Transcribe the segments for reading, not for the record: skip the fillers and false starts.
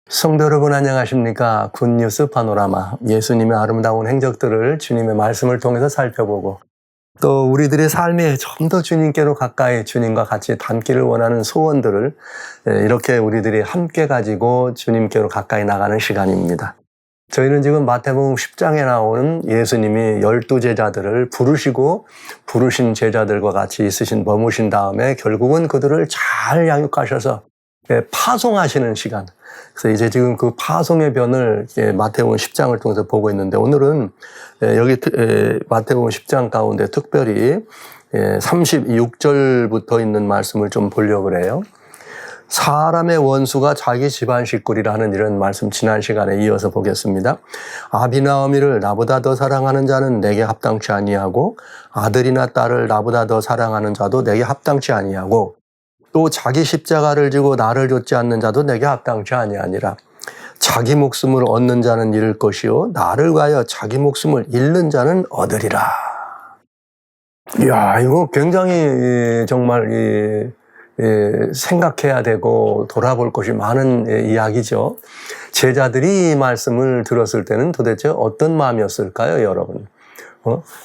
성도 여러분 안녕하십니까? 굿뉴스 파노라마, 예수님의 아름다운 행적들을 주님의 말씀을 통해서 살펴보고 또 우리들의 삶에 좀 더 주님께로 가까이 주님과 같이 닮기를 원하는 소원들을 이렇게 우리들이 함께 가지고 주님께로 가까이 나가는 시간입니다. 저희는 지금 마태복음 10장에 나오는 예수님이 12제자들을 부르시고 부르신 제자들과 같이 있으신 머무신 다음에 결국은 그들을 잘 양육하셔서 파송하시는 시간. 그래서 이제 지금 그 파송의 변을 마태복음 10장을 통해서 보고 있는데, 오늘은 여기 마태복음 10장 가운데 특별히 36절부터 있는 말씀을 좀 보려고 그래요. 사람의 원수가 자기 집안 식구리라는 이런 말씀 지난 시간에 이어서 보겠습니다. 아비나오미를 나보다 더 사랑하는 자는 내게 합당치 아니하고 아들이나 딸을 나보다 더 사랑하는 자도 내게 합당치 아니하고 또 자기 십자가를 지고 나를 좇지 않는 자도 내게 합당치 아니하니라. 자기 목숨을 얻는 자는 잃을 것이요 나를 위하여 자기 목숨을 잃는 자는 얻으리라. 이야, 이거 굉장히 정말 생각해야 되고 돌아볼 것이 많은 이야기죠. 제자들이 이 말씀을 들었을 때는 도대체 어떤 마음이었을까요, 여러분?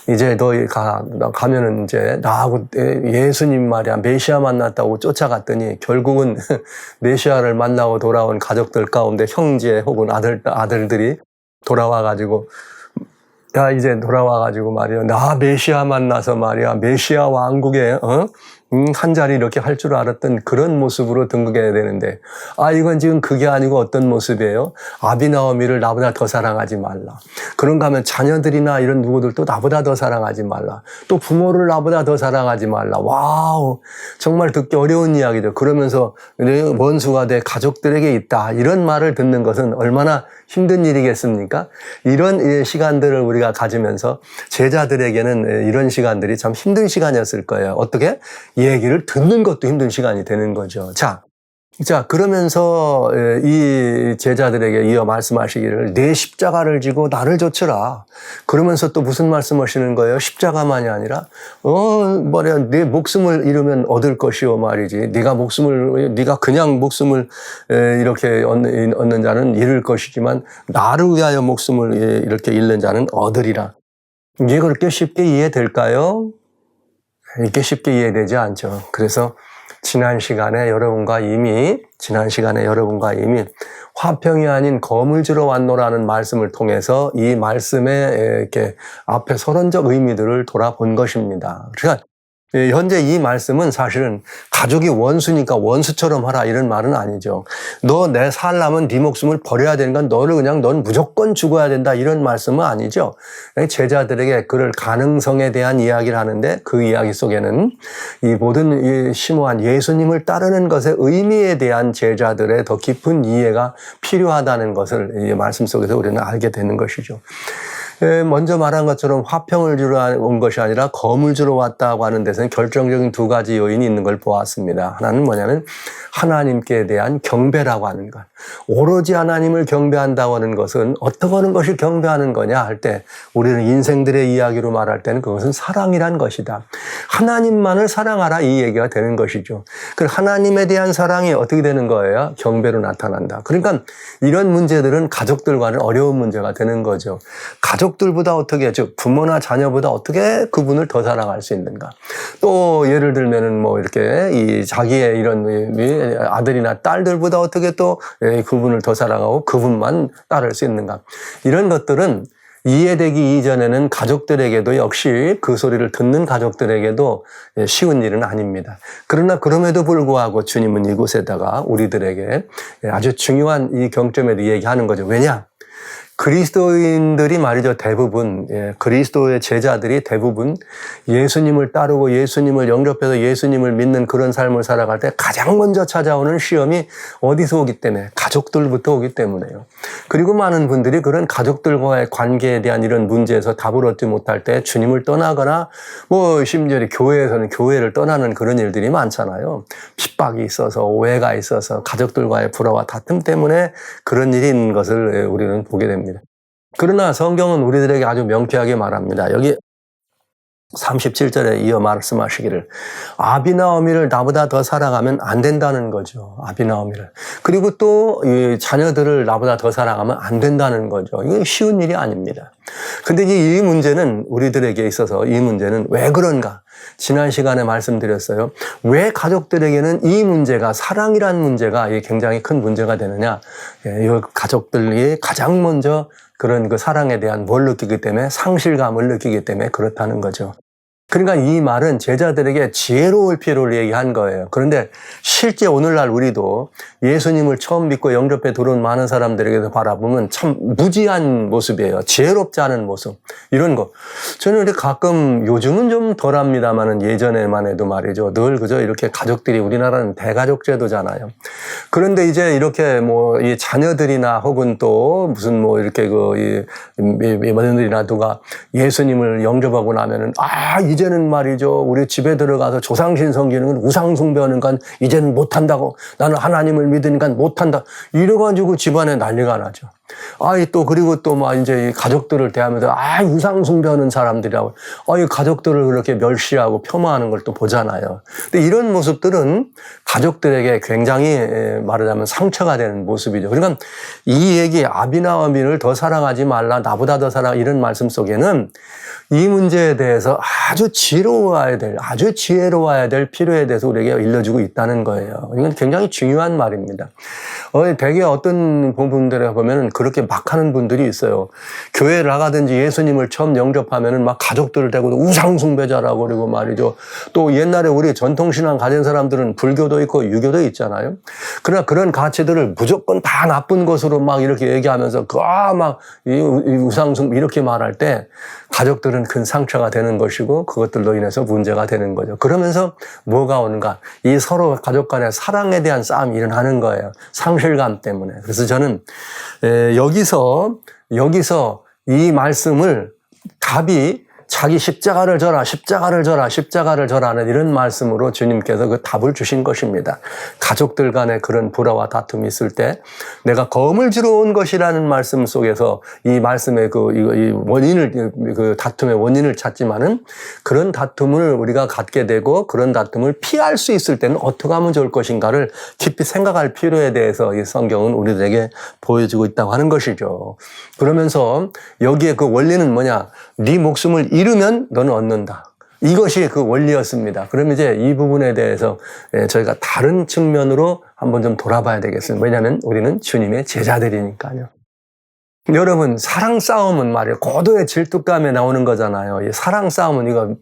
이제 너희 가면은 이제 나하고 예수님 말이야 메시아 만났다고 쫓아갔더니 결국은 메시아를 만나고 돌아온 가족들 가운데 형제 혹은 아들들이 돌아와가지고 야 이제 돌아와가지고 말이야 나 메시아 만나서 말이야 메시아 왕국에 한 자리 이렇게 할 줄 알았던 그런 모습으로 등극해야 되는데, 이건 지금 그게 아니고 어떤 모습이에요? 아비나오미를 나보다 더 사랑하지 말라. 그런가 하면 자녀들이나 이런 누구들도 나보다 더 사랑하지 말라. 또 부모를 나보다 더 사랑하지 말라. 와우, 정말 듣기 어려운 이야기죠. 그러면서 원수가 내 가족들에게 있다, 이런 말을 듣는 것은 얼마나 힘든 일이겠습니까? 이런 시간들을 우리가 가지면서 제자들에게는 이런 시간들이 참 힘든 시간이었을 거예요. 어떻게? 얘기를 듣는 것도 힘든 시간이 되는 거죠. 자, 그러면서 이 제자들에게 이어 말씀하시기를 내 십자가를 지고 나를 좇으라. 그러면서 또 무슨 말씀하시는 거예요? 십자가만이 아니라 내 목숨을 잃으면 얻을 것이요 말이지. 네가 그냥 목숨을 이렇게 얻는 자는 잃을 것이지만 나를 위하여 목숨을 이렇게 잃는 자는 얻으리라. 이게 그렇게 쉽게 이해될까요? 이렇게 쉽게 이해되지 않죠. 그래서 지난 시간에 여러분과 이미 화평이 아닌 검을 주러 왔노라는 말씀을 통해서 이 말씀의 이렇게 앞에 서론적 의미들을 돌아본 것입니다. 그러니까 현재 이 말씀은 사실은 가족이 원수니까 원수처럼 하라 이런 말은 아니죠. 너 내 살려면 네 목숨을 버려야 되는 건 넌 무조건 죽어야 된다 이런 말씀은 아니죠. 제자들에게 그럴 가능성에 대한 이야기를 하는데 그 이야기 속에는 이 모든 이 심오한 예수님을 따르는 것의 의미에 대한 제자들의 더 깊은 이해가 필요하다는 것을 이 말씀 속에서 우리는 알게 되는 것이죠. 먼저 말한 것처럼 화평을 주러 온 것이 아니라 검을 주러 왔다고 하는 데서는 결정적인 두 가지 요인이 있는 걸 보았습니다. 하나는 뭐냐면 하나님께 대한 경배라고 하는 것. 오로지 하나님을 경배한다고 하는 것은 어떻게 하는 것이 경배하는 거냐 할 때 우리는 인생들의 이야기로 말할 때는 그것은 사랑이란 것이다. 하나님만을 사랑하라 이 얘기가 되는 것이죠. 그 하나님에 대한 사랑이 어떻게 되는 거예요? 경배로 나타난다. 그러니까 이런 문제들은 가족들과는 어려운 문제가 되는 거죠. 가족들보다 어떻게, 즉 부모나 자녀보다 어떻게 그분을 더 사랑할 수 있는가? 또 예를 들면은 이렇게 이 자기의 이런 아들이나 딸들보다 어떻게 또 그분을 더 사랑하고 그분만 따를 수 있는가? 이런 것들은 이해되기 이전에는 가족들에게도 역시 그 소리를 듣는 가족들에게도 쉬운 일은 아닙니다. 그러나 그럼에도 불구하고 주님은 이곳에다가 우리들에게 아주 중요한 이 경점에도 얘기하는 거죠. 왜냐? 그리스도인들이 말이죠. 대부분, 그리스도의 제자들이 대부분 예수님을 따르고 예수님을 영접해서 예수님을 믿는 그런 삶을 살아갈 때 가장 먼저 찾아오는 시험이 어디서 오기 때문에? 가족들부터 오기 때문에요. 그리고 많은 분들이 그런 가족들과의 관계에 대한 이런 문제에서 답을 얻지 못할 때 주님을 떠나거나 심지어 교회에서는 교회를 떠나는 그런 일들이 많잖아요. 핍박이 있어서 오해가 있어서 가족들과의 불화와 다툼 때문에 그런 일이 있는 것을 우리는 보게 됩니다. 그러나 성경은 우리들에게 아주 명쾌하게 말합니다. 여기 37절에 이어 말씀하시기를 아비나 어미를 나보다 더 사랑하면 안 된다는 거죠. 아비나 어미를. 그리고 또 이 자녀들을 나보다 더 사랑하면 안 된다는 거죠. 이건 쉬운 일이 아닙니다. 근데 이 문제는 우리들에게 있어서 이 문제는 왜 그런가? 지난 시간에 말씀드렸어요. 왜 가족들에게는 이 문제가 사랑이란 문제가 굉장히 큰 문제가 되느냐? 이 가족들이 가장 먼저 그런 그 사랑에 대한 뭘 느끼기 때문에 상실감을 느끼기 때문에 그렇다는 거죠. 그러니까 이 말은 제자들에게 지혜로울 필요를 얘기한 거예요. 그런데 실제 오늘날 우리도 예수님을 처음 믿고 영접해 들어온 많은 사람들에게서 바라보면 참 무지한 모습이에요. 지혜롭지 않은 모습. 이런 거. 저는 이렇게 가끔 요즘은 좀 덜합니다만은 예전에만 해도 말이죠. 늘 그저 이렇게 가족들이 우리나라는 대가족 제도잖아요. 그런데 이제 이렇게 뭐 이 자녀들이나 혹은 또 무슨 뭐 이렇게 이 며느리나 누가 예수님을 영접하고 나면은 이제는 말이죠. 우리 집에 들어가서 조상신 섬기는 건 우상 숭배하는 건 이제는 못한다고. 나는 하나님을 믿으니까 못한다. 이래가지고 집안에 난리가 나죠. 또 그리고 또 막 이제 이 가족들을 대하면서 우상 숭배하는 사람들이라고. 이 가족들을 그렇게 멸시하고 폄하하는 걸 또 보잖아요. 근데 이런 모습들은 가족들에게 굉장히 말하자면 상처가 되는 모습이죠. 그러니까 이 얘기 아비나 어미를 더 사랑하지 말라. 나보다 더 사랑 이런 말씀 속에는 이 문제에 대해서 아주 지혜로워야 될 필요에 대해서 우리에게 일러주고 있다는 거예요. 이건 굉장히 중요한 말입니다. 대개 어떤 부분들에 보면은 그렇게 막 하는 분들이 있어요. 교회를 나가든지 예수님을 처음 영접하면은 막 가족들을 대고 우상숭배자라고 그러고 말이죠. 또 옛날에 우리 전통신앙 가진 사람들은 불교도 있고 유교도 있잖아요. 그러나 그런 가치들을 무조건 다 나쁜 것으로 막 이렇게 얘기하면서 우상숭배 이렇게 말할 때 가족들은 큰 상처가 되는 것이고 그것들로 인해서 문제가 되는 거죠. 그러면서 뭐가 오는가? 이 서로 가족 간의 사랑에 대한 싸움이 일어나는 거예요. 상실감 때문에. 그래서 저는 여기서 이 말씀을 답이 자기 십자가를 져라 하는 이런 말씀으로 주님께서 그 답을 주신 것입니다. 가족들 간에 그런 불화와 다툼이 있을 때 내가 검을 쥐러 온 것이라는 말씀 속에서 이 말씀의 그 다툼의 원인을 찾지만은 그런 다툼을 우리가 갖게 되고 그런 다툼을 피할 수 있을 때는 어떻게 하면 좋을 것인가를 깊이 생각할 필요에 대해서 이 성경은 우리들에게 보여주고 있다고 하는 것이죠. 그러면서 여기에 그 원리는 뭐냐? 네 목숨을 잃으면 너는 얻는다. 이것이 그 원리였습니다. 그럼 이제 이 부분에 대해서 저희가 다른 측면으로 한번 좀 돌아봐야 되겠습니다. 왜냐하면 우리는 주님의 제자들이니까요. 여러분, 사랑 싸움은 말이에요. 고도의 질투감에 나오는 거잖아요. 이 사랑 싸움은 이거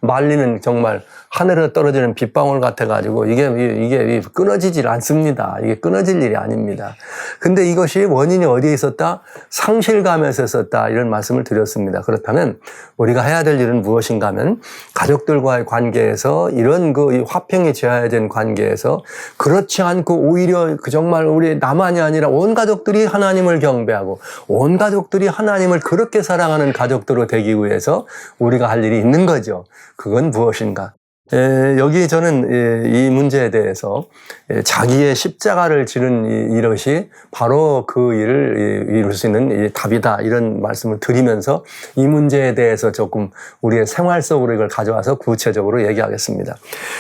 말리는 정말 하늘에 떨어지는 빗방울 같아가지고 이게 끊어지질 않습니다. 이게 끊어질 일이 아닙니다. 근데 이것이 원인이 어디에 있었다? 상실감에서 있었다. 이런 말씀을 드렸습니다. 그렇다면 우리가 해야 될 일은 무엇인가 하면 가족들과의 관계에서 이런 이 화평이 제어된 관계에서 그렇지 않고 오히려 정말 우리 나만이 아니라 온 가족들이 하나님을 경배하고 온 가족들이 하나님을 그렇게 사랑하는 가족들로 되기 위해서 우리가 할 일이 있는 거죠. 그건 무엇인가? 여기 저는 이 문제에 대해서 자기의 십자가를 지는 이것이 바로 그 일을 이룰 수 있는 답이다 이런 말씀을 드리면서 이 문제에 대해서 조금 우리의 생활 속으로 이걸 가져와서 구체적으로 얘기하겠습니다.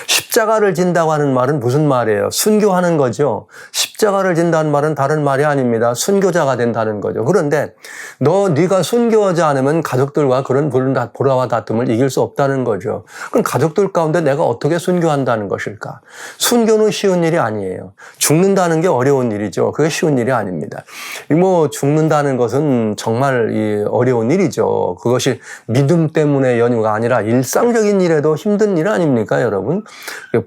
십자가를 진다고 하는 말은 무슨 말이에요? 순교하는 거죠. 십자가를 진다는 말은 다른 말이 아닙니다. 순교자가 된다는 거죠. 그런데 네가 순교하지 않으면 가족들과 그런 불화와 다툼을 이길 수 없다는 거죠. 그럼 가족들 가운데 내가 어떻게 순교한다는 것일까? 순교는 쉬운 일이 아니에요. 죽는다는 게 어려운 일이죠. 그게 쉬운 일이 아닙니다. 죽는다는 것은 정말 어려운 일이죠. 그것이 믿음 때문에 연유가 아니라 일상적인 일에도 힘든 일 아닙니까, 여러분?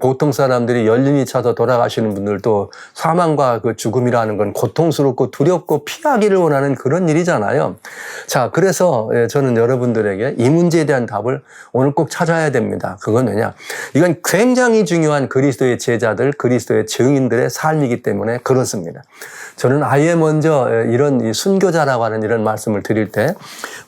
보통 사람들이 연륜이 차서 돌아가시는 분들도 사망과 그 죽음이라는 건 고통스럽고 두렵고 피하기를 원하는 그런 일이잖아요. 자, 그래서 저는 여러분들에게 이 문제에 대한 답을 오늘 꼭 찾아야 됩니다. 그건 왜냐? 이건 굉장히 중요한 그리스도의 제자들, 그리스도의 증인들의 삶이기 때문에 그렇습니다. 저는 아예 먼저 이런 순교자라고 하는 이런 말씀을 드릴 때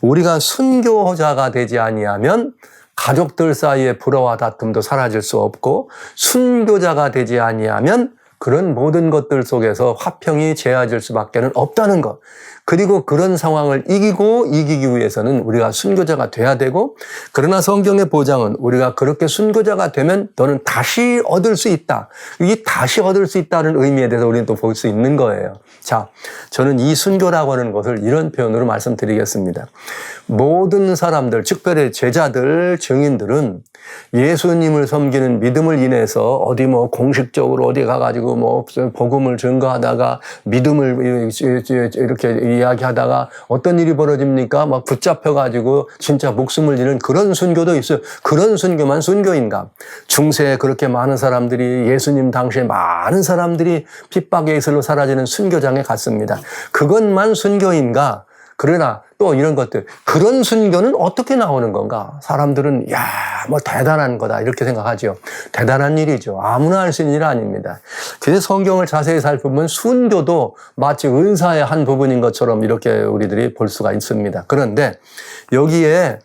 우리가 순교자가 되지 아니하면 가족들 사이의 불화와 다툼도 사라질 수 없고 순교자가 되지 아니하면 그런 모든 것들 속에서 화평이 제해질 수밖에 없다는 것. 그리고 그런 상황을 이기기 위해서는 우리가 순교자가 돼야 되고, 그러나 성경의 보장은 우리가 그렇게 순교자가 되면 너는 다시 얻을 수 있다. 이 다시 얻을 수 있다는 의미에 대해서 우리는 또 볼 수 있는 거예요. 자, 저는 이 순교라고 하는 것을 이런 표현으로 말씀드리겠습니다. 모든 사람들, 특별히 제자들, 증인들은 예수님을 섬기는 믿음을 인해서 어디 뭐 공식적으로 어디 가가지고 뭐 복음을 증거하다가 믿음을 이렇게 이야기하다가 어떤 일이 벌어집니까? 막 붙잡혀가지고 진짜 목숨을 잃는 그런 순교도 있어요. 그런 순교만 순교인가? 중세에 그렇게 많은 사람들이 예수님 당시에 많은 사람들이 핍박의 이슬로 사라지는 순교장에 갔습니다. 그것만 순교인가? 그러나 또 이런 것들, 그런 순교는 어떻게 나오는 건가? 사람들은 뭐 대단한 거다 이렇게 생각하죠. 대단한 일이죠. 아무나 할 수 있는 일 아닙니다. 그래서 성경을 자세히 살펴보면 순교도 마치 은사의 한 부분인 것처럼 이렇게 우리들이 볼 수가 있습니다. 그런데 여기에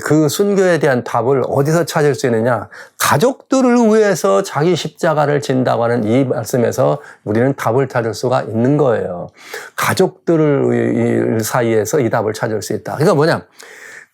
그 순교에 대한 답을 어디서 찾을 수 있느냐? 가족들을 위해서 자기 십자가를 진다고 하는 이 말씀에서 우리는 답을 찾을 수가 있는 거예요. 가족들 사이에서 이 답을 찾을 수 있다. 그러니까 뭐냐?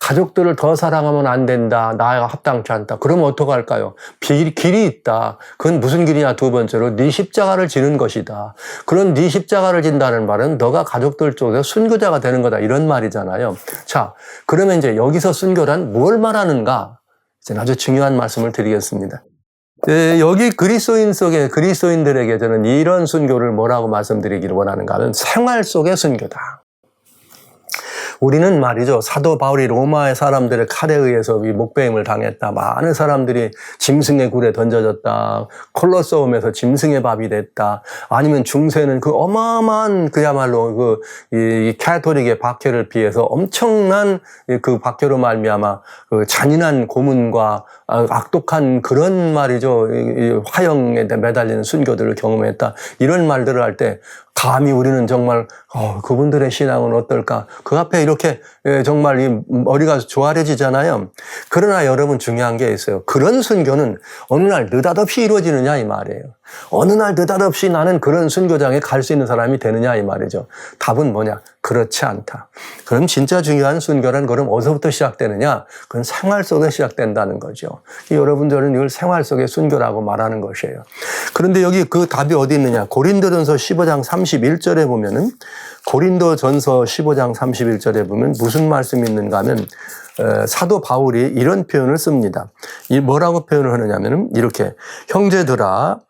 가족들을 더 사랑하면 안 된다. 나와 합당치 않다. 그러면 어떡할까요? 길이 있다. 그건 무슨 길이냐? 두 번째로 네 십자가를 지는 것이다. 그런 네 십자가를 진다는 말은 너가 가족들 쪽에서 순교자가 되는 거다. 이런 말이잖아요. 자, 그러면 이제 여기서 순교란 뭘 말하는가? 이제 아주 중요한 말씀을 드리겠습니다. 여기 그리스도인들에게 저는 이런 순교를 뭐라고 말씀드리기를 원하는가 하면 생활 속의 순교다. 우리는 말이죠. 사도 바울이 로마의 사람들의 칼에 의해서 목베임을 당했다. 많은 사람들이 짐승의 굴에 던져졌다. 콜로세움에서 짐승의 밥이 됐다. 아니면 중세는 그 어마어마한 그야말로 이 카톨릭의 박해를 피해서 엄청난 그 박해로 말미암아 그 잔인한 고문과 악독한 그런 말이죠. 이 화형에 매달리는 순교들을 경험했다. 이런 말들을 할 때 감히 우리는 정말 그분들의 신앙은 어떨까? 그 앞에 이렇게 정말 이 머리가 조아려지잖아요. 그러나 여러분 중요한 게 있어요. 그런 순교는 어느 날 느닷없이 이루어지느냐 이 말이에요. 어느 날 느닷없이 나는 그런 순교장에 갈 수 있는 사람이 되느냐 이 말이죠. 답은 뭐냐? 그렇지 않다. 그럼 진짜 중요한 순교란 그럼 어디서부터 시작되느냐? 그건 생활 속에 시작된다는 거죠. 여러분들은 이걸 생활 속의 순교라고 말하는 것이에요. 그런데 여기 그 답이 어디 있느냐? 고린도전서 15장 31절에 보면은 고린도전서 15장 31절에 보면 무슨 말씀이 있는가 하면 사도 바울이 이런 표현을 씁니다. 이 뭐라고 표현을 하느냐면은 이렇게 형제들아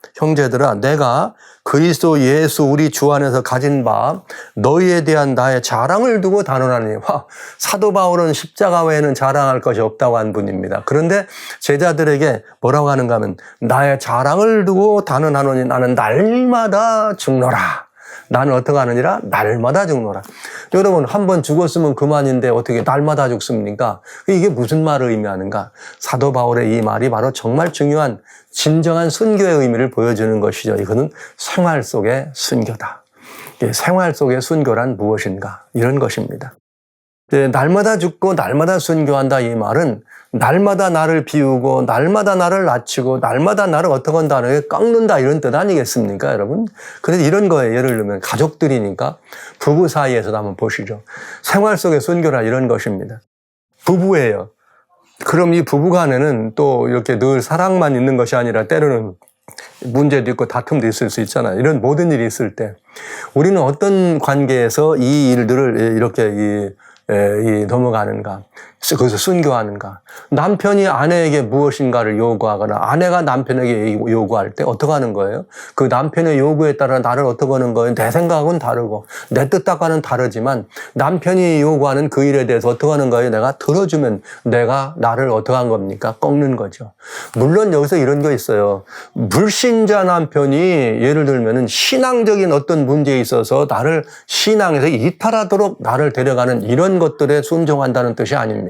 내가 그리스도 예수 우리 주 안에서 가진 바 너희에 대한 나의 자랑을 두고 단언하니. 사도 바울은 십자가 외에는 자랑할 것이 없다고 한 분입니다. 그런데 제자들에게 뭐라고 하는가 하면 나의 자랑을 두고 단언하노니 나는 날마다 죽노라. 나는 어떻게 하느니라? 날마다 죽노라. 여러분, 한 번 죽었으면 그만인데 어떻게 날마다 죽습니까? 이게 무슨 말을 의미하는가? 사도 바울의 이 말이 바로 정말 중요한 진정한 순교의 의미를 보여주는 것이죠. 이거는 생활 속의 순교다. 생활 속의 순교란 무엇인가? 이런 것입니다. 날마다 죽고 날마다 순교한다 이 말은 날마다 나를 비우고 날마다 나를 낮추고 날마다 나를 어떻게 한다는 게 깎는다 이런 뜻 아니겠습니까 여러분? 그래서 이런 거예요. 예를 들면 가족들이니까 부부 사이에서도 한번 보시죠. 생활 속의 순교라 이런 것입니다. 부부예요. 그럼 이 부부간에는 또 이렇게 늘 사랑만 있는 것이 아니라 때로는 문제도 있고 다툼도 있을 수 있잖아요. 이런 모든 일이 있을 때 우리는 어떤 관계에서 이 일들을 이렇게 넘어가는가? 거기서 순교하는가? 남편이 아내에게 무엇인가를 요구하거나 아내가 남편에게 요구할 때 어떻게 하는 거예요? 그 남편의 요구에 따라 나를 어떻게 하는 거예요? 내 생각은 다르고 내 뜻과는 다르지만 남편이 요구하는 그 일에 대해서 어떻게 하는 거예요? 내가 들어주면 내가 나를 어떻게 한 겁니까? 꺾는 거죠. 물론 여기서 이런 거 있어요. 불신자 남편이 예를 들면은 신앙적인 어떤 문제에 있어서 나를 신앙에서 이탈하도록 나를 데려가는 이런 것들에 순종한다는 뜻이 아닙니다.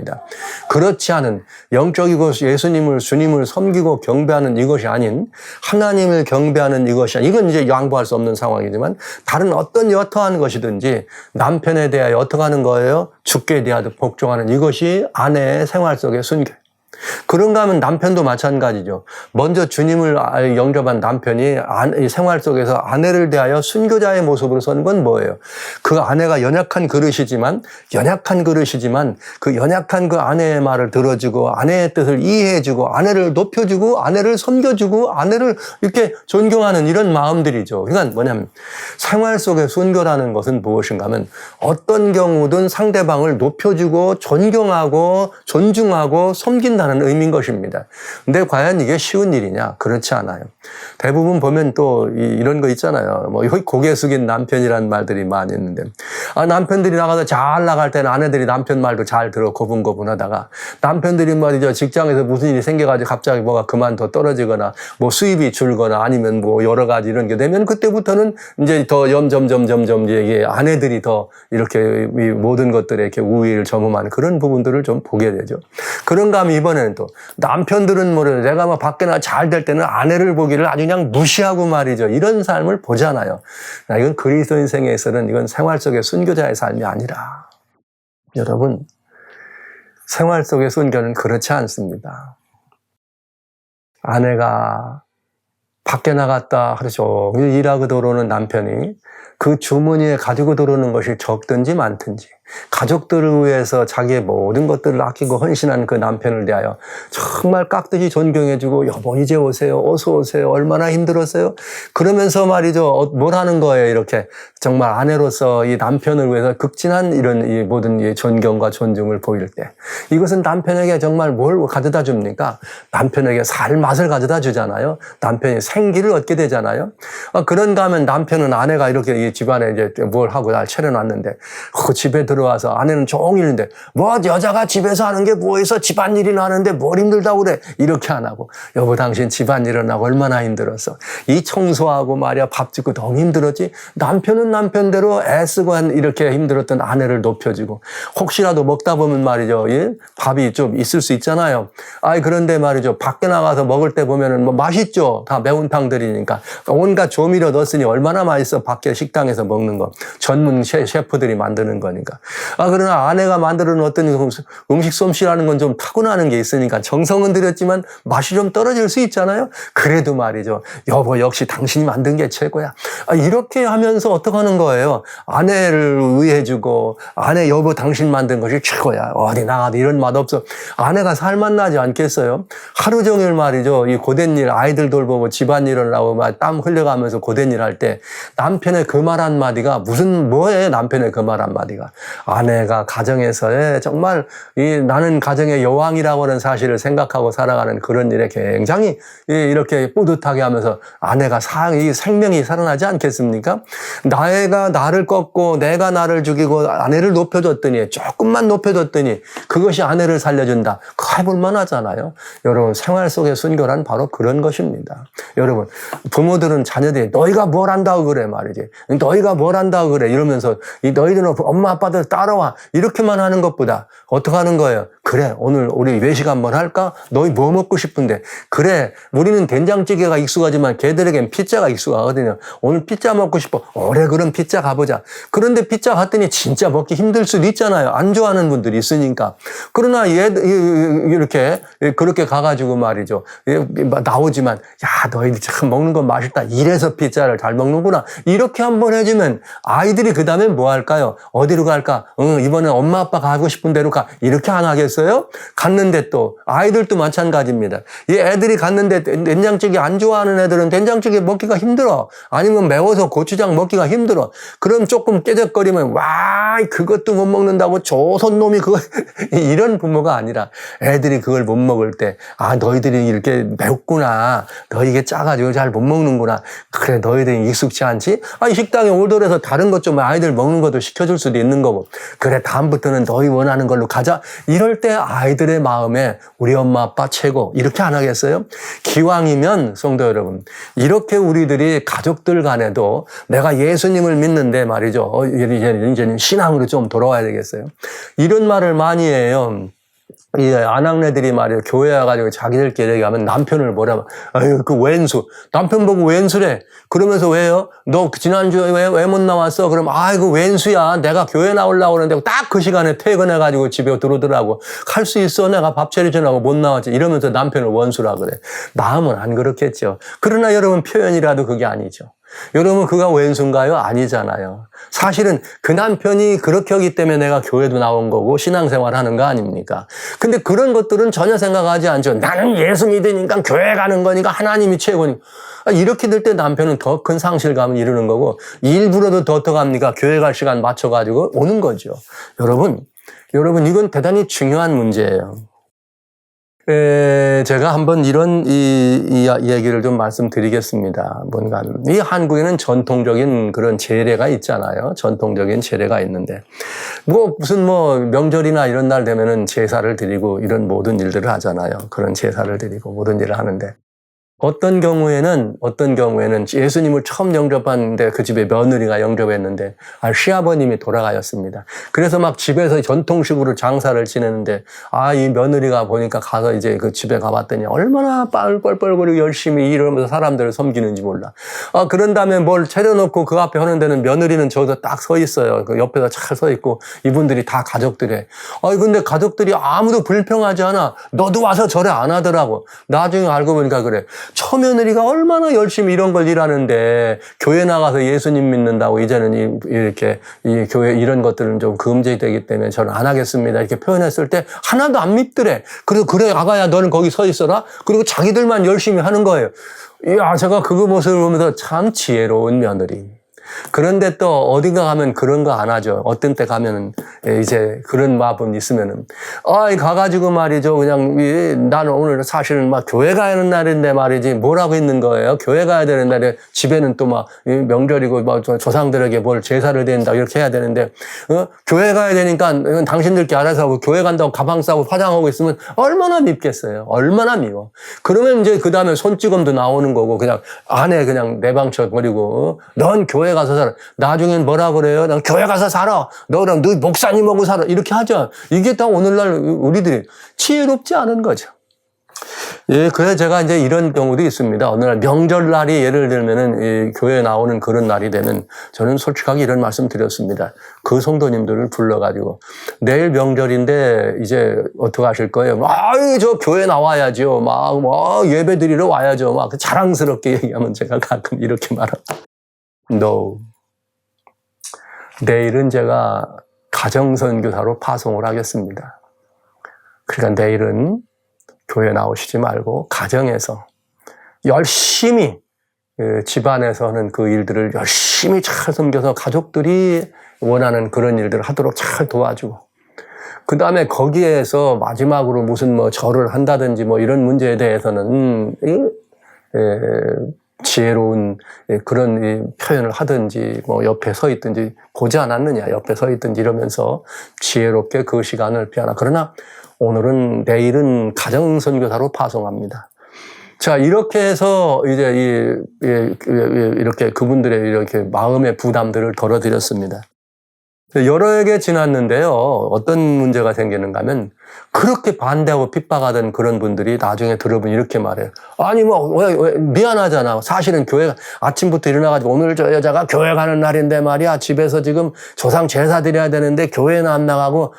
그렇지 않은 영적이고 예수님을 주님을 섬기고 경배하는 이것이 아닌 하나님을 경배하는 이것이 아닌 이건 이제 양보할 수 없는 상황이지만 다른 어떤 여터한 것이든지 남편에 대하여 어떻게 하는 거예요? 죽게 대하여 복종하는 이것이 아내의 생활 속의 순교. 그런가 하면 남편도 마찬가지죠. 먼저 주님을 영접한 남편이 생활 속에서 아내를 대하여 순교자의 모습으로 선 건 뭐예요? 그 아내가 연약한 그릇이지만 그 연약한 그 아내의 말을 들어주고 아내의 뜻을 이해해주고 아내를 높여주고 아내를 섬겨주고 아내를 이렇게 존경하는 이런 마음들이죠. 그러니까 뭐냐면 생활 속의 순교라는 것은 무엇인가 하면 어떤 경우든 상대방을 높여주고 존경하고 존중하고 섬긴다는 의미인 것입니다. 근데 과연 이게 쉬운 일이냐? 그렇지 않아요. 대부분 보면 또 이런 거 있잖아요. 뭐 고개 숙인 남편이라는 말들이 많이 있는데 남편들이 나가서 잘 나갈 때는 아내들이 남편 말도 잘 들어 고분고분하다가 남편들이 말이죠 직장에서 무슨 일이 생겨가지고 갑자기 뭐가 그만둬 떨어지거나 뭐 수입이 줄거나 아니면 뭐 여러 가지 이런 게 되면 그때부터는 이제 더 점점 이게 아내들이 더 이렇게 이 모든 것들에 이렇게 우위를 점음하는 그런 부분들을 좀 보게 되죠. 그런가 하면 이번에는 또 남편들은 뭐래 내가 막 밖에 나 잘 될 때는 아내를 보기를 아주 그냥 무시하고 말이죠. 이런 삶을 보잖아요. 이건 그리스도인 생애에서는 이건 생활 속의 순교자의 삶이 아니라 여러분 생활 속의 순교는 그렇지 않습니다. 아내가 밖에 나갔다 하루 종일 일하고 들어오는 남편이 그 주머니에 가지고 들어오는 것이 적든지 많든지 가족들을 위해서 자기의 모든 것들을 아끼고 헌신한 그 남편을 대하여 정말 깍듯이 존경해주고 여보 이제 오세요 어서 오세요 얼마나 힘들었어요 그러면서 말이죠 뭘 하는 거예요 이렇게 정말 아내로서 이 남편을 위해서 극진한 이런 이 모든 이 존경과 존중을 보일 때 이것은 남편에게 정말 뭘 가져다 줍니까? 남편에게 살 맛을 가져다 주잖아요. 남편이 생기를 얻게 되잖아요. 그런가 하면 남편은 아내가 이렇게 이 집안에 이제 뭘 하고 날 차려놨는데 그 집에 들어와서 아내는 종일인데 뭐 여자가 집에서 하는 게 뭐해서 집안일이나 하는데 뭘 힘들다고 그래 이렇게 안 하고 여보 당신 집안일은 하고 얼마나 힘들었어 이 청소하고 말이야 밥 짓고 너무 힘들었지 남편은 남편대로 애쓰고 이렇게 힘들었던 아내를 높여주고 혹시라도 먹다 보면 말이죠 예? 밥이 좀 있을 수 있잖아요. 그런데 말이죠 밖에 나가서 먹을 때 보면은 뭐 맛있죠 다 매운탕들이니까 온갖 조미료 넣었으니 얼마나 맛있어 밖에 식당에서 먹는 거 전문 셰프들이 만드는 거니까 그러나 아내가 만들어 놓은 어떤 음식 솜씨라는 건 좀 타고나는 게 있으니까 정성은 들였지만 맛이 좀 떨어질 수 있잖아요. 그래도 말이죠. 여보 역시 당신이 만든 게 최고야. 이렇게 하면서 어떻게 하는 거예요? 아내를 위해주고 아내 여보 당신 만든 것이 최고야. 어디 나가도 이런 맛 없어. 아내가 살맛 나지 않겠어요? 하루 종일 말이죠. 이 고된 일 아이들 돌보고 집안일을 하고 막 땀 흘려가면서 고된 일 할 때 남편의 그 말 한마디가 뭐예요? 남편의 그 말 한마디가 아내가 가정에서의 정말 나는 가정의 여왕이라고 하는 사실을 생각하고 살아가는 그런 일에 굉장히 이렇게 뿌듯하게 하면서 아내가 이 생명이 살아나지 않겠습니까? 내가 나를 꺾고 내가 나를 죽이고 아내를 높여줬더니 조금만 높여줬더니 그것이 아내를 살려준다. 그거 해볼만 하잖아요. 여러분 생활 속의 순교란 바로 그런 것입니다. 여러분 부모들은 자녀들이 너희가 뭘 한다고 그래 말이지. 너희가 뭘 한다고 그래 이러면서 너희들은 엄마 아빠들 따라와 이렇게만 하는 것보다 어떻게 하는 거예요? 그래 오늘 우리 외식 한번 할까? 너희 뭐 먹고 싶은데 그래 우리는 된장찌개가 익숙하지만 걔들에겐 피자가 익숙하거든요. 오늘 피자 먹고 싶어. 그래 그럼 피자 가보자. 그런데 피자 갔더니 진짜 먹기 힘들 수도 있잖아요. 안 좋아하는 분들이 있으니까. 그러나 이렇게 그렇게 가가지고 말이죠. 나오지만 야 너희들 참 먹는 건 맛있다. 이래서 피자를 잘 먹는구나. 이렇게 한번 해주면 아이들이 그 다음에 뭐 할까요? 어디로 갈까? 이번엔 엄마 아빠 가고 싶은 데로 가. 이렇게 안 하겠어요? 갔는데 또 아이들도 마찬가지입니다. 이 애들이 갔는데 된장찌개 안 좋아하는 애들은 된장찌개 먹기가 힘들어. 아니면 매워서 고추장 먹기가 힘들어. 그럼 조금 깨적거리면 와 그것도 못 먹는다고 조선 놈이 그거 이런 부모가 아니라 애들이 그걸 못 먹을 때 너희들이 이렇게 맵구나. 너희 이게 짜가지고 잘 못 먹는구나. 그래 너희들이 익숙치 않지? 식당에 오더라서 다른 것 좀 아이들 먹는 것도 시켜줄 수도 있는 거고 그래 다음부터는 너희 원하는 걸로 가자. 이럴 때 아이들의 마음에 우리 엄마 아빠 최고 이렇게 안 하겠어요? 기왕이면 성도 여러분 이렇게 우리들이 가족들 간에도 내가 예수님을 믿는데 말이죠 이제는 신앙으로 좀 돌아와야 되겠어요. 이런 말을 많이 해요. 이 아낙네들이 말이에요. 교회 와가지고 자기들끼리 얘기하면 남편을 뭐라, 아유, 그 왼수. 남편 보고 왼수래. 그러면서 왜요? 너 지난주에 왜 못 나왔어? 그럼, 아이고, 왼수야. 내가 교회 나오려고 그러는데 딱 그 시간에 퇴근해가지고 집에 들어오더라고. 갈 수 있어. 내가 밥 차리자고 못 나왔지. 이러면서 남편을 원수라 그래. 마음은 안 그렇겠죠. 그러나 여러분 표현이라도 그게 아니죠. 여러분 그가 왼수인가요? 아니잖아요. 사실은 그 남편이 그렇게 하기 때문에 내가 교회도 나온 거고 신앙생활 하는 거 아닙니까? 근데 그런 것들은 전혀 생각하지 않죠. 나는 예수 믿으니까 교회 가는 거니까 하나님이 최고니까. 이렇게 될 때 남편은 더 큰 상실감을 이루는 거고 일부러도 더 어떡합니까? 교회 갈 시간 맞춰가지고 오는 거죠. 여러분 이건 대단히 중요한 문제예요. 제가 한번 이런 이 얘기를 좀 말씀드리겠습니다. 뭔가 이 한국에는 전통적인 그런 제례가 있잖아요. 전통적인 제례가 있는데 무슨 명절이나 이런 날 되면은 제사를 드리고 이런 모든 일들을 하잖아요. 그런 제사를 드리고 모든 일을 하는데 어떤 경우에는 예수님을 처음 영접하는데 그 집에 며느리가 영접했는데 시아버님이 돌아가셨습니다. 그래서 막 집에서 전통식으로 장사를 지내는데 이 며느리가 보니까 가서 이제 그 집에 가봤더니 얼마나 뻘뻘거리고 열심히 일하면서 사람들을 섬기는지 몰라. 그런 다음에 뭘 차려놓고 그 앞에 하는 데는 며느리는 저기서 딱 서 있어요. 그 옆에서 잘 서 있고 이분들이 다 가족들이에요. 근데 가족들이 아무도 불평하지 않아. 너도 와서 절에 안 하더라고. 나중에 알고 보니까 그래. 처며느리가 얼마나 열심히 이런 걸 일하는데 교회 나가서 예수님 믿는다고 이제는 이렇게 이 교회 이런 것들은 좀 금지되기 때문에 저는 안 하겠습니다. 이렇게 표현했을 때 하나도 안 믿더래. 그래서 그래 아가야 너는 거기 서 있어라. 그리고 자기들만 열심히 하는 거예요. 이야 제가 그 모습을 보면서 참 지혜로운 며느리. 그런데 또 어딘가 가면 그런 거 안 하죠. 어떤 때 가면은 이제 그런 마음 있으면은 가가지고 말이죠. 그냥 나는 오늘 사실은 막 교회 가야 하는 날인데 말이지 뭐라고 있는 거예요. 교회 가야 되는 날에 집에는 또 막 명절이고 막 조상들에게 뭘 제사를 드린다 이렇게 해야 되는데 교회 가야 되니까 당신들끼리 알아서 하고 교회 간다고 가방 싸고 화장하고 있으면 얼마나 밉겠어요. 얼마나 미워. 그러면 이제 그 다음에 손찌검도 나오는 거고 그냥 안에 그냥 내방쳐 버리고 넌 교회 가서 살아. 나중엔 뭐라 그래요? 난 교회 가서 살아. 너랑 너 목사님하고 살아. 이렇게 하죠. 이게 다 오늘날 우리들이 지혜롭지 않은 거죠. 예, 그래서 제가 이제 이런 경우도 있습니다. 어느 날 명절날이 예를 들면은 이 교회에 나오는 그런 날이 되면 저는 솔직하게 이런 말씀 드렸습니다. 그 성도님들을 불러가지고 내일 명절인데 이제 어떻게 하실 거예요? 저 교회 나와야죠. 예배 드리러 와야죠. 막 자랑스럽게 얘기하면 제가 가끔 이렇게 말합니다. No. 내일은 제가 가정선교사로 파송을 하겠습니다. 그러니까 내일은 교회 나오시지 말고 가정에서 열심히 집안에서 하는 그 일들을 열심히 잘 섬겨서 가족들이 원하는 그런 일들을 하도록 잘 도와주고 그 다음에 거기에서 마지막으로 무슨 절을 한다든지 이런 문제에 대해서는 지혜로운 그런 표현을 하든지 옆에 서 있든지 보지 않았느냐 옆에 서 있든지 이러면서 지혜롭게 그 시간을 피하나. 그러나 오늘은 내일은 가정선교사로 파송합니다. 자 이렇게 해서 이제 이렇게 그분들의 이렇게 마음의 부담들을 덜어드렸습니다. 여러 개 지났는데요. 어떤 문제가 생기는가 하면 그렇게 반대하고 핍박하던 그런 분들이 나중에 들어보면 이렇게 말해요. 아니 왜 미안하잖아. 사실은 교회 아침부터 일어나가지고 오늘 저 여자가 교회 가는 날인데 말이야. 집에서 지금 조상 제사 드려야 되는데 교회는 안 나가고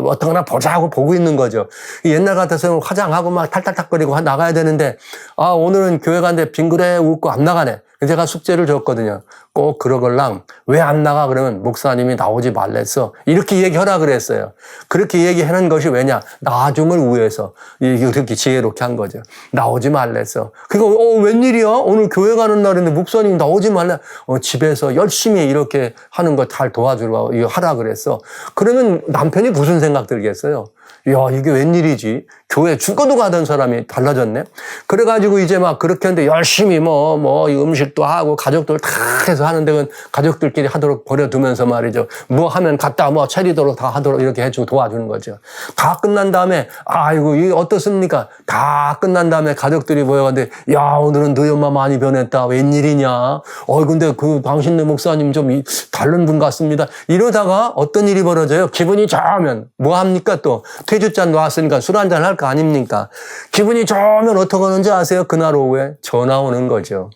어떡하나 보자 하고 보고 있는 거죠. 옛날 같아서는 화장하고 막 탈탈탁거리고 나가야 되는데 오늘은 교회 가는데 빙그레 웃고 안 나가네. 제가 숙제를 줬거든요. 꼭 그러걸랑 왜 안 나가 그러면 목사님이 나오지 말랬어. 이렇게 얘기하라 그랬어요. 그렇게 얘기하는 것이 왜냐? 나중을 위해서 그렇게 지혜롭게 한 거죠. 나오지 말랬어. 그러니까 웬일이야? 오늘 교회 가는 날인데 목사님 나오지 말래. 집에서 열심히 이렇게 하는 거 잘 도와주라 하라 그랬어. 그러면 남편이 무슨 생각 들겠어요? 야, 이게 웬일이지? 교회 죽어도 가던 사람이 달라졌네? 그래가지고 이제 막 그렇게 하는데 열심히 이 음식도 하고 가족들 다 해서 하는데 그건 가족들끼리 하도록 버려두면서 말이죠. 뭐 하면 갔다 뭐 차리도록 다 하도록 이렇게 해주고 도와주는 거죠. 다 끝난 다음에 아이고 이게 어떻습니까? 다 끝난 다음에 가족들이 모여가는데 야 오늘은 너희 엄마 많이 변했다. 웬일이냐? 근데 그 당신네 목사님 좀 다른 분 같습니다. 이러다가 어떤 일이 벌어져요? 기분이 좋으면 뭐 합니까? 또 퇴주잔 놨으니까 술 한잔 할 거 아닙니까? 기분이 좋으면 어떻게 하는지 아세요? 그날 오후에 전화 오는 거죠.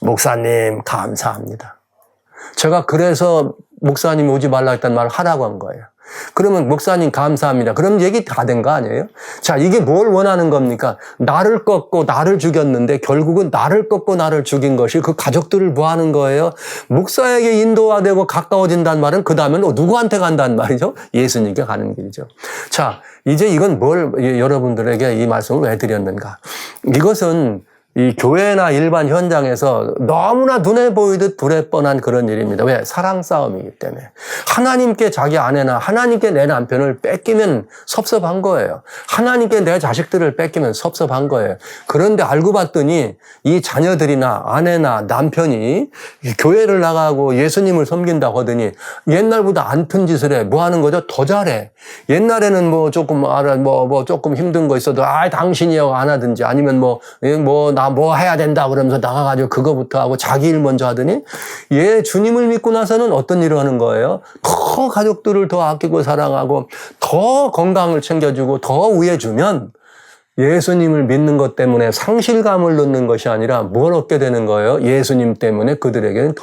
목사님 감사합니다. 제가 그래서 목사님 오지 말라 했단 말을 하라고 한 거예요. 그러면 목사님 감사합니다. 그럼 얘기 다 된 거 아니에요? 자, 이게 뭘 원하는 겁니까? 나를 꺾고 나를 죽였는데 결국은 나를 꺾고 나를 죽인 것이 그 가족들을 뭐 하는 거예요? 목사에게 인도가 되고 가까워진다는 말은 그 다음에 누구한테 간다는 말이죠? 예수님께 가는 길이죠. 자, 이제 이건 뭘 여러분들에게 이 말씀을 왜 드렸는가? 이것은 이 교회나 일반 현장에서 너무나 눈에 보이듯 불에 뻔한 그런 일입니다. 왜? 사랑 싸움이기 때문에. 하나님께 자기 아내나 하나님께 내 남편을 뺏기면 섭섭한 거예요. 하나님께 내 자식들을 뺏기면 섭섭한 거예요. 그런데 알고 봤더니 이 자녀들이나 아내나 남편이 교회를 나가고 예수님을 섬긴다고 하더니 옛날보다 안 튼 짓을 해. 뭐 하는 거죠? 더 잘해. 옛날에는 뭐 조금 조금 힘든 거 있어도 당신이요 안 하든지 아니면 나 뭐 해야 된다 그러면서 나가가지고 그거부터 하고 자기 일 먼저 하더니 주님을 믿고 나서는 어떤 일을 하는 거예요? 더 가족들을 더 아끼고 사랑하고 더 건강을 챙겨주고 더 우애주면 예수님을 믿는 것 때문에 상실감을 넣는 것이 아니라 뭘 얻게 되는 거예요? 예수님 때문에 그들에게는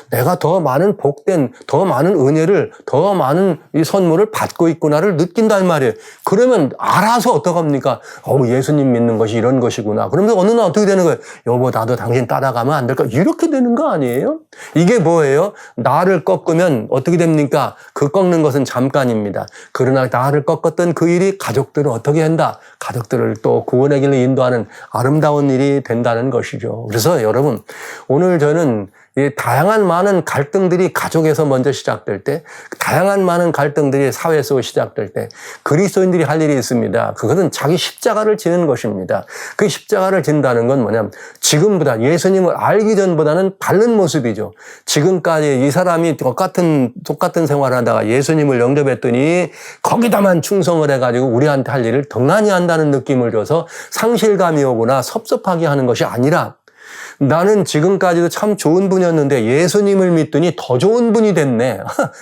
내가 더 많은 복된, 더 많은 은혜를, 더 많은 이 선물을 받고 있구나를 느낀단 말이에요. 그러면 알아서 어떡합니까? 예수님 믿는 것이 이런 것이구나. 그러면서 어느 날 어떻게 되는 거예요? 여보, 나도 당신 따라가면 안 될까? 이렇게 되는 거 아니에요? 이게 뭐예요? 나를 꺾으면 어떻게 됩니까? 그 꺾는 것은 잠깐입니다. 그러나 나를 꺾었던 그 일이 가족들을 어떻게 한다? 가족들을 또 구원의 길로 인도하는 아름다운 일이 된다는 것이죠. 그래서 여러분, 오늘 저는 이 다양한 많은 갈등들이 가족에서 먼저 시작될 때, 다양한 많은 갈등들이 사회에서 시작될 때 그리스도인들이 할 일이 있습니다. 그것은 자기 십자가를 지는 것입니다. 그 십자가를 진다는 건 뭐냐면 지금보다 예수님을 알기 전보다는 다른 모습이죠. 지금까지 이 사람이 똑같은 생활을 하다가 예수님을 영접했더니 거기다만 충성을 해가지고 우리한테 할 일을 덩하니 한다는 느낌을 줘서 상실감이 오거나 섭섭하게 하는 것이 아니라 나는 지금까지도 참 좋은 분이었는데 예수님을 믿더니 더 좋은 분이 됐네.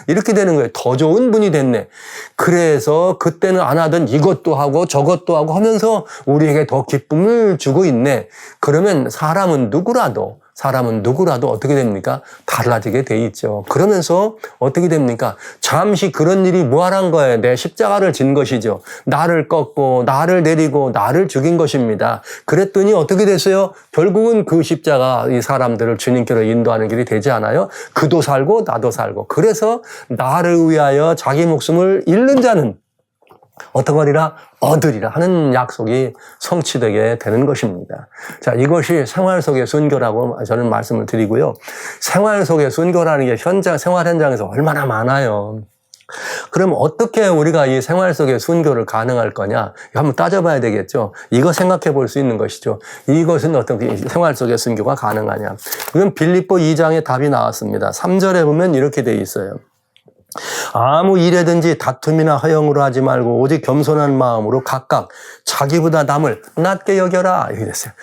이렇게 되는 거예요. 더 좋은 분이 됐네. 그래서 그때는 안 하던 이것도 하고 저것도 하고 하면서 우리에게 더 기쁨을 주고 있네. 그러면 사람은 누구라도 어떻게 됩니까? 달라지게 돼 있죠. 그러면서 어떻게 됩니까? 잠시 그런 일이 뭐하란 거예요? 내 십자가를 진 것이죠. 나를 꺾고 나를 내리고 나를 죽인 것입니다. 그랬더니 어떻게 됐어요? 결국은 그 십자가 이 사람들을 주님께로 인도하는 길이 되지 않아요? 그도 살고 나도 살고. 그래서 나를 위하여 자기 목숨을 잃는 자는 어떤 거리라 얻으리라 하는 약속이 성취되게 되는 것입니다. 자, 이것이 생활 속의 순교라고 저는 말씀을 드리고요. 생활 속의 순교라는 게 생활 현장에서 얼마나 많아요. 그럼 어떻게 우리가 이 생활 속의 순교를 가능할 거냐? 이거 한번 따져봐야 되겠죠. 이거 생각해 볼 수 있는 것이죠. 이것은 어떻게 생활 속의 순교가 가능하냐? 그럼 빌립보 2장에 답이 나왔습니다. 3절에 보면 이렇게 돼 있어요. 아무 일에든지 다툼이나 허영으로 하지 말고 오직 겸손한 마음으로 각각 자기보다 남을 낮게 여겨라. 이렇게 됐어요.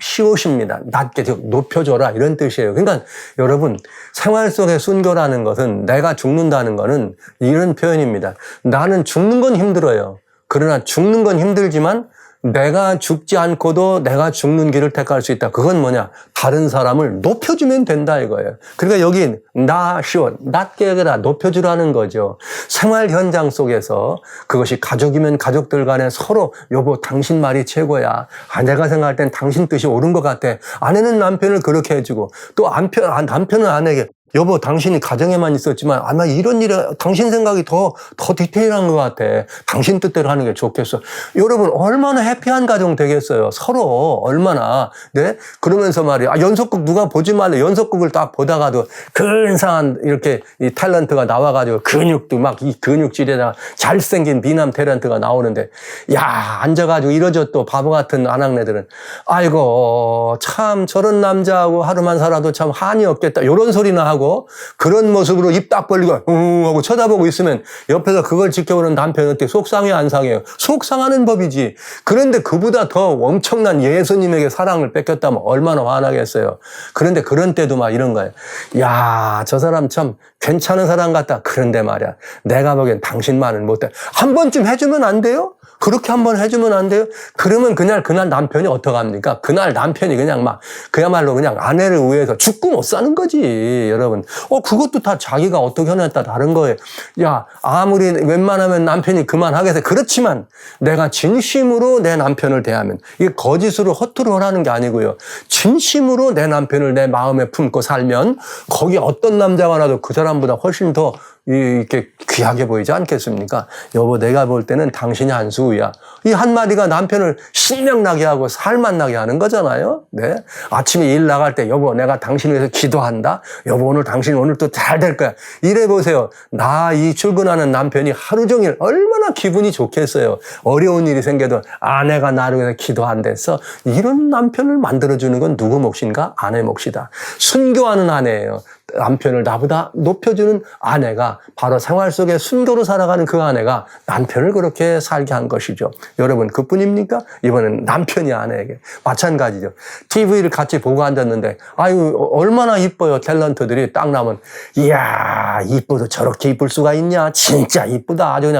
쉬우십니다. 낮게 높여줘라. 이런 뜻이에요. 그러니까 여러분, 생활 속의 순교라는 것은 내가 죽는다는 것은 이런 표현입니다. 나는 죽는 건 힘들어요. 그러나 죽는 건 힘들지만 내가 죽지 않고도 내가 죽는 길을 택할 수 있다. 그건 뭐냐? 다른 사람을 높여주면 된다 이거예요. 그러니까 여기 낮게 여겨라, 높여주라는 거죠. 생활 현장 속에서 그것이 가족이면 가족들 간에 서로 여보 당신 말이 최고야. 내가 생각할 땐 당신 뜻이 옳은 것 같아. 아내는 남편을 그렇게 해주고 또 남편은 아내에게 여보, 당신이 가정에만 있었지만 아마 이런 일에 당신 생각이 더 디테일한 것 같아. 당신 뜻대로 하는 게 좋겠어. 여러분, 얼마나 해피한 가정 되겠어요. 서로 얼마나. 네? 그러면서 말이야. 연속극 누가 보지 말래. 연속극을 딱 보다가도 근사한 이렇게 이 탤런트가 나와가지고 근육도 막 이 근육질에다가 잘생긴 미남 탤런트가 나오는데, 야, 앉아가지고 이러죠. 또 바보 같은 아낙네들은. 아이고, 참 저런 남자하고 하루만 살아도 참 한이 없겠다. 이런 소리나 하고, 그런 모습으로 입 딱 벌리고 하고 쳐다보고 있으면 옆에서 그걸 지켜보는 남편은 어때? 속상해 안 상해요? 속상하는 법이지. 그런데 그보다 더 엄청난 예수님에게 사랑을 뺏겼다면 얼마나 화나겠어요. 그런데 그런 때도 막 이런 거예요. 야, 저 사람 참 괜찮은 사람 같다. 그런데 말이야, 내가 보기엔 당신만은 못해. 한 번쯤 해주면 안 돼요? 그렇게 한번 해주면 안 돼요? 그러면 그날 남편이 어떡합니까? 그날 남편이 그냥 막 그야말로 그냥 아내를 위해서 죽고 못 사는 거지, 여러분. 그것도 다 자기가 어떻게 하냐에 따라 다른 거예요. 야, 아무리 웬만하면 남편이 그만하겠어. 그렇지만 내가 진심으로 내 남편을 대하면, 이게 거짓으로 허투루 하라는 게 아니고요. 진심으로 내 남편을 내 마음에 품고 살면 거기 어떤 남자가 나도 그 사람보다 훨씬 더 이렇게 귀하게 보이지 않겠습니까? 여보, 내가 볼 때는 당신이 한수우야. 이 한마디가 남편을 신명나게 하고 살맛나게 하는 거잖아요. 네. 아침에 일 나갈 때, 여보, 내가 당신을 위해서 기도한다. 여보, 당신 오늘 또 잘 될 거야. 이래 보세요. 나 이 출근하는 남편이 하루 종일 얼마나 기분이 좋겠어요. 어려운 일이 생겨도 아내가 나를 위해서 기도한댔어. 이런 남편을 만들어주는 건 누구 몫인가? 아내 몫이다. 순교하는 아내예요. 남편을 나보다 높여주는 아내가, 바로 생활 속에 순교로 살아가는 그 아내가 남편을 그렇게 살게 한 것이죠. 여러분, 그뿐입니까? 이번엔 남편이 아내에게 마찬가지죠. TV를 같이 보고 앉았는데, 아유, 얼마나 이뻐요. 탤런트들이 딱 나오면, 이야, 이뻐도 저렇게 이쁠 수가 있냐? 진짜 이쁘다. 아주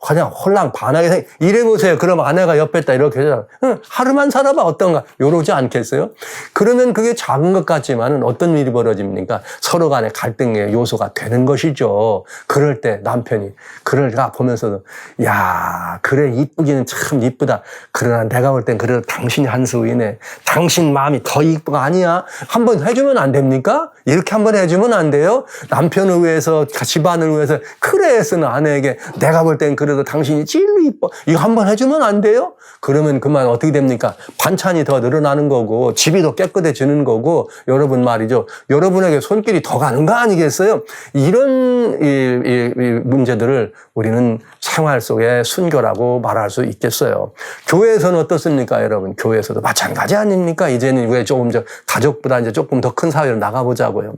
그냥 홀랑 반하게 이래 보세요. 그럼 아내가 옆에 있다 이렇게 해서, 하루만 살아봐 어떤가? 요러지 않겠어요? 그러면 그게 작은 것 같지만은 어떤 일이 벌어집니까? 서로 간의 갈등의 요소가 되는 것이죠. 그럴 때 남편이 그를 보면서도, 야, 그래, 이쁘기는 참 이쁘다. 그러나 내가 볼 땐 그래도 당신이 한수이네. 당신 마음이 더 이쁘가 아니야. 한번 해주면 안 됩니까? 이렇게 한번 해주면 안 돼요? 남편을 위해서, 집안을 위해서 그래 쓰는 아내에게 내가 볼 땐 그래도 당신이 제일 이뻐. 이거 한번 해주면 안 돼요? 그러면 그만 어떻게 됩니까? 반찬이 더 늘어나는 거고, 집이 더 깨끗해지는 거고, 여러분 말이죠. 여러분에게 손길이 더 가는 거 아니겠어요? 이런 이 문제들을 우리는 생활 속에 순교라고 말할 수 있겠어요. 교회에서는 어떻습니까, 여러분? 교회에서도 마찬가지 아닙니까? 이제는 왜 조금 가족보다 이제 조금 더 큰 사회로 나가보자고요.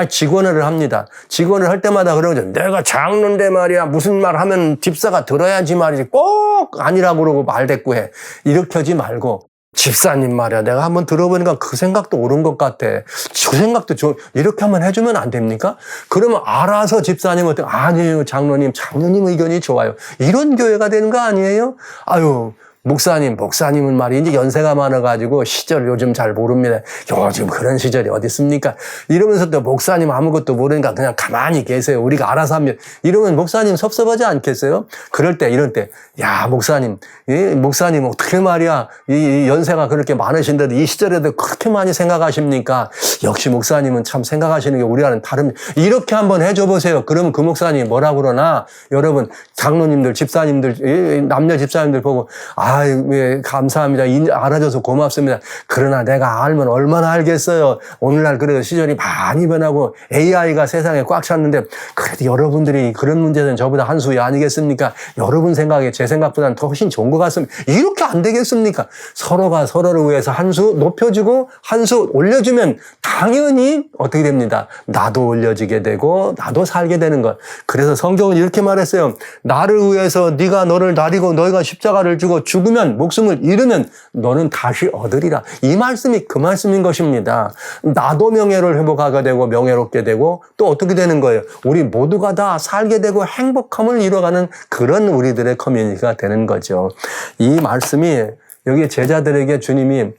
직원을 합니다. 직원을 할 때마다 그러죠. 내가 장로인데 말이야, 무슨 말 하면 집사가 들어야지 말이지. 꼭 아니라고 그러고 말대꾸해. 이렇게 하지 말고, 집사님 말이야, 내가 한번 들어보니까 그 생각도 옳은 것 같아. 그 생각도 이렇게 한번 해주면 안 됩니까? 그러면 알아서 집사님 아니에요, 장로님 의견이 좋아요. 이런 교회가 되는 거 아니에요? 아유, 목사님은 말이 이제 연세가 많아가지고 시절 요즘 잘 모릅니다. 요즘 그런 시절이 어디 있습니까? 이러면서 또 목사님 아무것도 모르니까 그냥 가만히 계세요. 우리가 알아서 하면. 이러면 목사님 섭섭하지 않겠어요? 그럴 때, 이럴 때, 야, 목사님 어떻게 말이야. 이 연세가 그렇게 많으신데도 이 시절에도 그렇게 많이 생각하십니까? 역시 목사님은 참 생각하시는 게 우리와는 다릅니다. 이렇게 한번 해줘 보세요. 그러면 그 목사님이 뭐라고 그러나? 여러분, 장로님들, 집사님들, 남녀 집사님들 보고, 예, 감사합니다. 알아줘서 고맙습니다. 그러나 내가 알면 얼마나 알겠어요. 오늘날 그래도 시절이 많이 변하고 AI가 세상에 꽉 찼는데, 그래도 여러분들이 그런 문제는 저보다 한 수위 아니겠습니까? 여러분 생각에 제 생각보다는 더 훨씬 좋은 것 같습니다. 이렇게 안 되겠습니까? 서로가 서로를 위해서 한 수 높여주고 한 수 올려주면 당연히 어떻게 됩니다. 나도 올려지게 되고 나도 살게 되는 것. 그래서 성경은 이렇게 말했어요. 나를 위해서 네가 너를 나리고 너희가 십자가를 주고 죽으면, 목숨을 잃으면 너는 다시 얻으리라. 이 말씀이 그 말씀인 것입니다. 나도 명예를 회복하게 되고 명예롭게 되고 또 어떻게 되는 거예요? 우리 모두가 다 살게 되고 행복함을 이뤄가는 그런 우리들의 커뮤니티가 되는 거죠. 이 말씀이 여기 제자들에게 주님이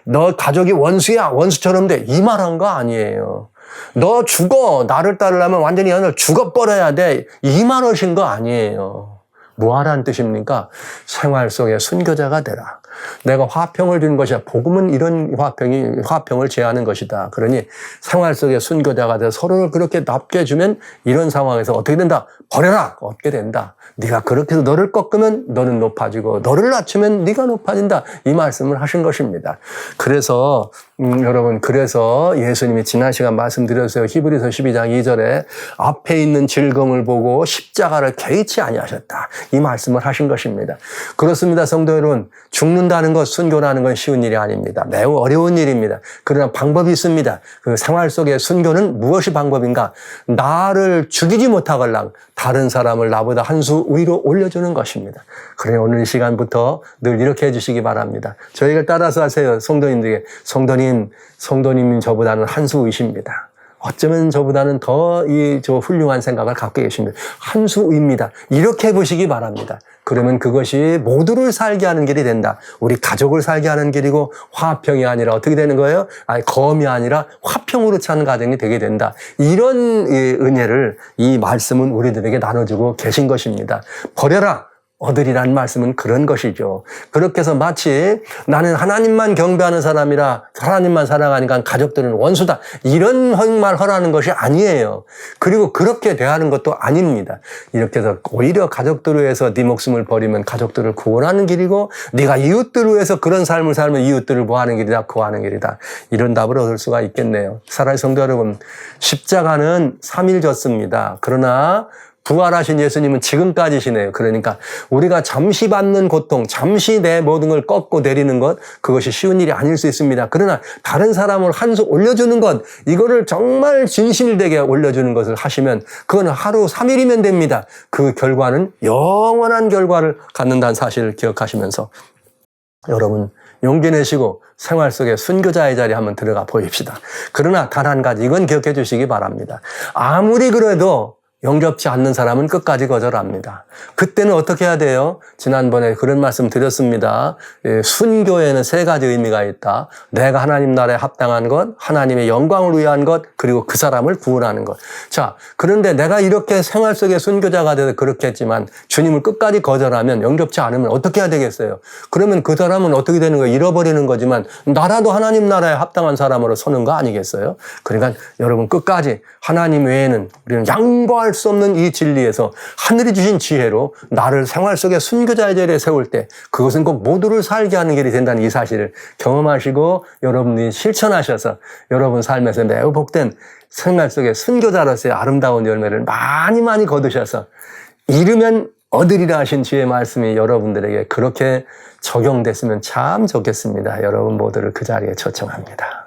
너 가족이 원수야, 원수처럼 돼, 이 말한 거 아니에요. 너 죽어, 나를 따르려면 완전히 죽어버려야 돼, 이 말하신 거 아니에요. 뭐하라는 뜻입니까? 생활 속의 순교자가 되라. 내가 화평을 주는 것이야. 복음은 이런 화평을 제하는 것이다. 그러니 생활 속의 순교자가 돼서 서로를 그렇게 납게 주면 이런 상황에서 어떻게 된다? 버려라! 얻게 된다. 네가 그렇게 해서 너를 꺾으면 너는 높아지고 너를 낮추면 네가 높아진다. 이 말씀을 하신 것입니다. 그래서 여러분, 그래서 예수님이 지난 시간 말씀드렸어요. 히브리서 12장 2절에 앞에 있는 즐거움을 보고 십자가를 개의치 아니하셨다. 이 말씀을 하신 것입니다. 그렇습니다. 성도 여러분, 죽는다는 것, 순교라는 건 쉬운 일이 아닙니다. 매우 어려운 일입니다. 그러나 방법이 있습니다. 그 생활 속의 순교는 무엇이 방법인가? 나를 죽이지 못하걸랑 다른 사람을 나보다 한 수 위로 올려주는 것입니다. 그래, 오늘 이 시간부터 늘 이렇게 해주시기 바랍니다. 저희를 따라서 하세요. 성도님들에게. 성도님은 저보다는 한 수 위십니다. 어쩌면 저보다는 더 훌륭한 생각을 갖고 계십니다. 한 수 위입니다. 이렇게 보시기 바랍니다. 그러면 그것이 모두를 살게 하는 길이 된다. 우리 가족을 살게 하는 길이고 화평이 아니라 어떻게 되는 거예요? 검이 아니라 화평으로 차는 가정이 되게 된다. 이런 은혜를 이 말씀은 우리들에게 나눠주고 계신 것입니다. 버려라! 얻으리라는 말씀은 그런 것이죠. 그렇게 해서 마치 나는 하나님만 경배하는 사람이라 하나님만 사랑하니까 가족들은 원수다. 이런 말 하라는 것이 아니에요. 그리고 그렇게 대하는 것도 아닙니다. 이렇게 해서 오히려 가족들을 위해서 네 목숨을 버리면 가족들을 구원하는 길이고 네가 이웃들을 위해서 그런 삶을 살면 이웃들을 뭐하는 길이다? 구하는 길이다. 이런 답을 얻을 수가 있겠네요. 사랑하는 성도 여러분, 십자가는 3일 졌습니다. 그러나 부활하신 예수님은 지금까지시네요. 그러니까 우리가 잠시 받는 고통, 잠시 내 모든 걸 꺾고 내리는 것, 그것이 쉬운 일이 아닐 수 있습니다. 그러나 다른 사람을 한 수 올려주는 것, 이거를 정말 진실되게 올려주는 것을 하시면 그건 하루 3일이면 됩니다. 그 결과는 영원한 결과를 갖는다는 사실을 기억하시면서 여러분 용기 내시고 생활 속에 순교자의 자리에 한번 들어가 보입시다. 그러나 단 한 가지 이건 기억해 주시기 바랍니다. 아무리 그래도 영접지 않는 사람은 끝까지 거절합니다. 그때는 어떻게 해야 돼요? 지난번에 그런 말씀 드렸습니다. 순교에는 3가지 의미가 있다. 내가 하나님 나라에 합당한 것, 하나님의 영광을 위한 것, 그리고 그 사람을 구원하는 것. 자, 그런데 내가 이렇게 생활 속에 순교자가 돼서 그렇게 했지만 주님을 끝까지 거절하면 영접지 않으면 어떻게 해야 되겠어요? 그러면 그 사람은 어떻게 되는 거예요? 잃어버리는 거지만 나라도 하나님 나라에 합당한 사람으로 서는 거 아니겠어요? 그러니까 여러분 끝까지 하나님 외에는 우리는 양보할 수 없는 이 진리에서 하늘이 주신 지혜로 나를 생활 속에 순교자의 자리에 세울 때 그것은 꼭 모두를 살게 하는 길이 된다는 이 사실을 경험하시고 여러분이 실천하셔서 여러분 삶에서 매우 복된 생활 속에 순교자로서의 아름다운 열매를 많이 거두셔서 잃으면 얻으리라 하신 주의 말씀이 여러분들에게 그렇게 적용됐으면 참 좋겠습니다. 여러분 모두를 그 자리에 초청합니다.